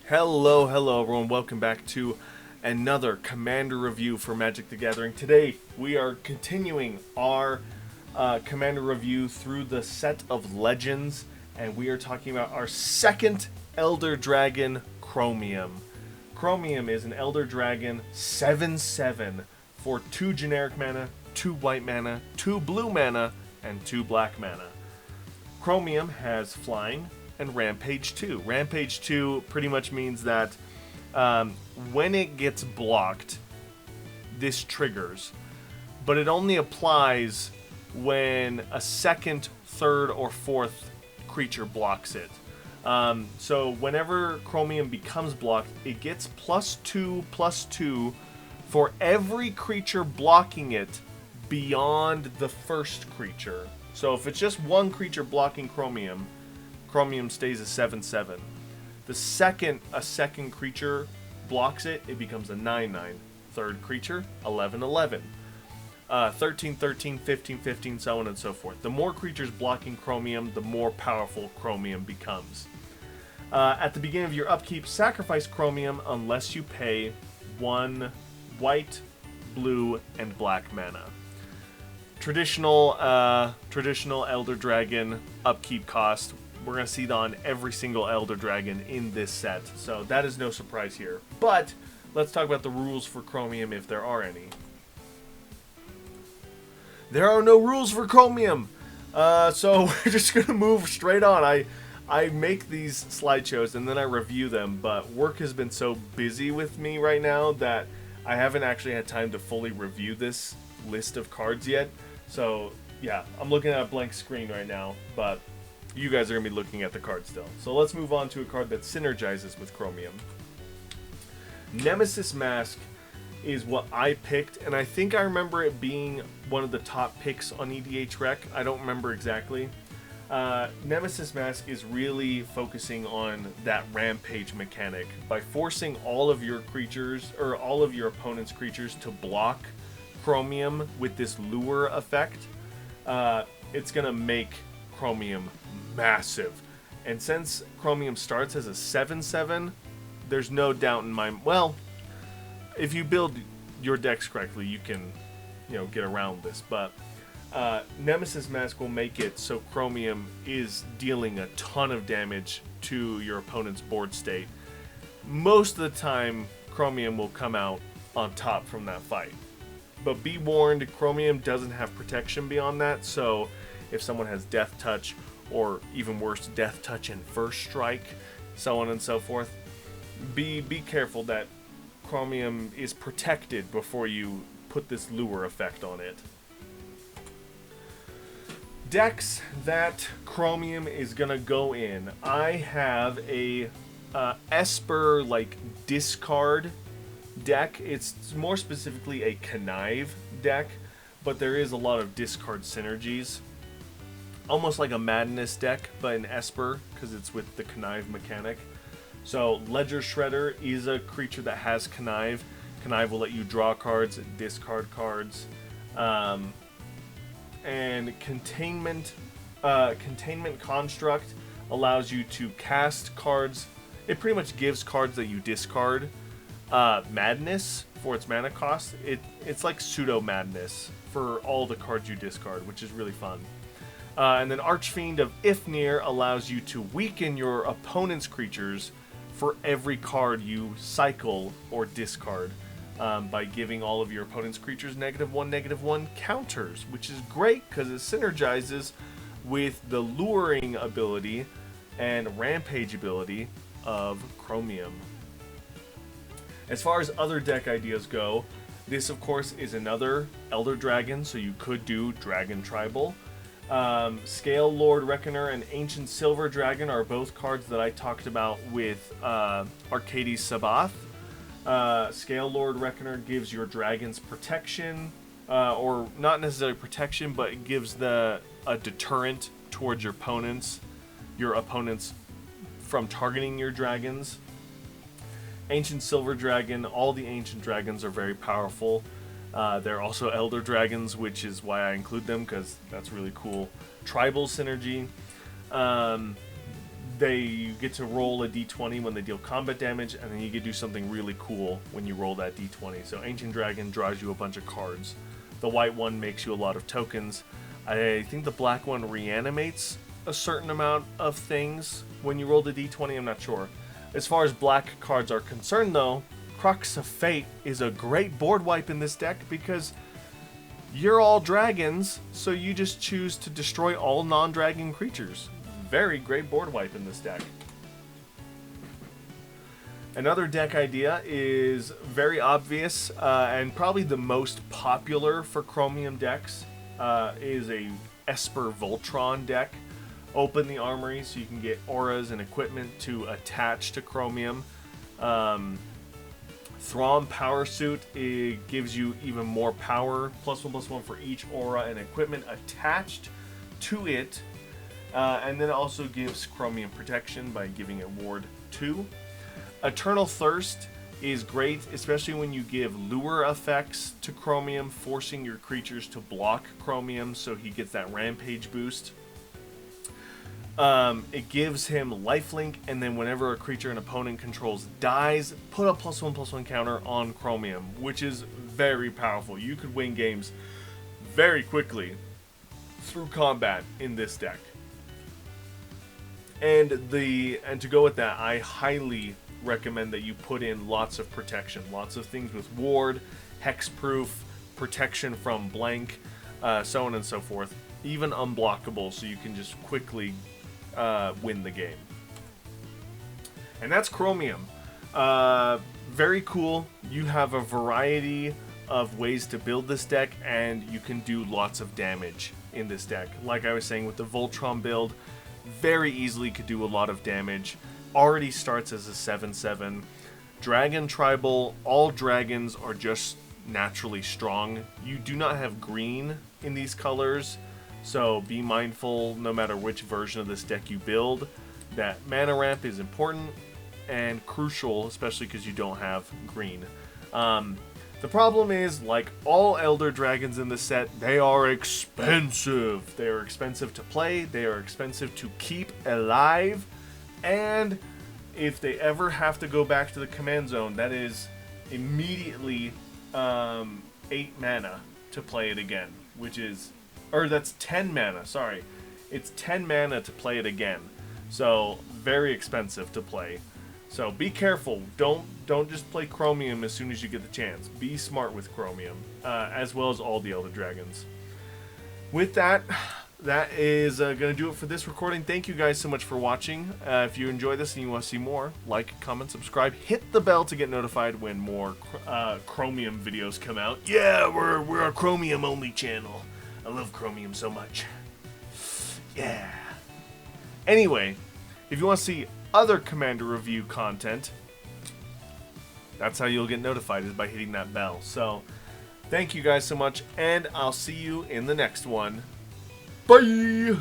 Hello everyone, welcome back to another Commander review for Magic the Gathering. Today we are continuing our Commander review through the set of Legends, and we are talking about our second Elder Dragon, Chromium. Chromium is an Elder Dragon 7/7 for 2 generic mana, 2 white mana, 2 blue mana, and 2 black mana. Chromium has flying and Rampage 2. Rampage 2 pretty much means that when it gets blocked, this triggers. But it only applies when a second, third, or fourth creature blocks it. So whenever Chromium becomes blocked, it gets +2/+2 for every creature blocking it beyond the first creature. So if it's just one creature blocking Chromium, Chromium stays a 7/7. The second a second creature blocks it, it becomes a 9/9. Third creature, 11/11. 13/13, 15/15, so on and so forth. The more creatures blocking Chromium, the more powerful Chromium becomes. At the beginning of your upkeep, sacrifice Chromium unless you pay 1 white, blue, and black mana. Traditional Elder Dragon upkeep cost. We're going to see that on every single Elder Dragon in this set, so that is no surprise here. But let's talk about the rules for Chromium, if there are any. There are no rules for Chromium, so we're just going to move straight on. I make these slideshows and then I review them, but work has been so busy with me right now that I haven't actually had time to fully review this list of cards yet. So yeah, I'm looking at a blank screen right now, but you guys are going to be looking at the card still. So let's move on to a card that synergizes with Chromium. Nemesis Mask is what I picked, and I think I remember it being one of the top picks on EDH Rec. I don't remember exactly. Nemesis Mask is really focusing on that Rampage mechanic. By forcing all of your creatures, or all of your opponent's creatures, to block Chromium with this lure effect, it's going to make Chromium massive. And since Chromium starts as a 7/7, there's no doubt in my... Well, if you build your decks correctly, you can, get around this. But Nemesis Mask will make it so Chromium is dealing a ton of damage to your opponent's board state. Most of the time, Chromium will come out on top from that fight. But be warned, Chromium doesn't have protection beyond that, so if someone has Death Touch, or even worse, Death Touch and First Strike, so on and so forth, be careful that Chromium is protected before you put this lure effect on it. Decks that Chromium is gonna go in. I have a Esper discard deck. It's more specifically a Connive deck, but there is a lot of discard synergies. Almost like a Madness deck, but an Esper, because it's with the Connive mechanic. So Ledger Shredder is a creature that has Connive. Connive will let you draw cards, discard cards. And Containment Construct allows you to cast cards. It pretty much gives cards that you discard Madness for its mana cost. It's like pseudo Madness for all the cards you discard, which is really fun. And then Archfiend of Ifnir allows you to weaken your opponent's creatures for every card you cycle or discard by giving all of your opponent's creatures -1/-1 counters, which is great because it synergizes with the luring ability and rampage ability of Chromium. As far as other deck ideas go, this of course is another Elder Dragon, so you could do Dragon Tribal. Scale Lord Reckoner and Ancient Silver Dragon are both cards that I talked about with Arcades Sabath. Scale Lord Reckoner gives your dragons protection, or not necessarily protection, but it gives a deterrent towards your opponents from targeting your dragons. Ancient Silver Dragon, all the Ancient Dragons are very powerful. They're also Elder Dragons, which is why I include them, because that's really cool. Tribal synergy. you get to roll a d20 when they deal combat damage, and then you get to do something really cool when you roll that d20. So Ancient Dragon draws you a bunch of cards. The white one makes you a lot of tokens. I think the black one reanimates a certain amount of things when you roll the d20, I'm not sure. As far as black cards are concerned, though, Crux of Fate is a great board wipe in this deck because you're all dragons, so you just choose to destroy all non-dragon creatures. Very great board wipe in this deck. Another deck idea is very obvious and probably the most popular for Chromium decks is a Esper Voltron deck. Open the armory so you can get auras and equipment to attach to Chromium. Throm Power Suit, it gives you even more power, +1/+1 for each aura and equipment attached to it. And then it also gives Chromium protection by giving it Ward 2. Eternal Thirst is great, especially when you give lure effects to Chromium, forcing your creatures to block Chromium so he gets that rampage boost. It gives him lifelink, and then whenever a creature an opponent controls dies, put a +1/+1 counter on Chromium, which is very powerful. You could win games very quickly through combat in this deck. And to go with that, I highly recommend that you put in lots of protection, lots of things with ward, hexproof, protection from blank, so on and so forth, even unblockable, so you can just quickly win the game. And that's Chromium. Very cool. You have a variety of ways to build this deck, and you can do lots of damage in this deck. Like I was saying with the Voltron build, very easily could do a lot of damage. Already starts as a 7/7. Dragon Tribal, all dragons are just naturally strong. You do not have green in these colors, so be mindful no matter which version of this deck you build. That mana ramp is important and crucial, especially because you don't have green. The problem is, like all Elder Dragons in the set, they are expensive. They are expensive to play, they are expensive to keep alive, and if they ever have to go back to the command zone, that is immediately 8 mana to play it again, which is, or that's 10 mana, sorry. It's 10 mana to play it again, so very expensive to play. So be careful. Don't just play Chromium as soon as you get the chance. Be smart with Chromium, as well as all the Elder Dragons. With that, that is going to do it for this recording. Thank you guys so much for watching. If you enjoy this and you want to see more, like, comment, subscribe, hit the bell to get notified when more Chromium videos come out. Yeah, we're a Chromium only channel. I love Chromium so much. Yeah. Anyway, if you want to see other Commander review content, that's how you'll get notified, is by hitting that bell. So thank you guys so much, and I'll see you in the next one. Bye!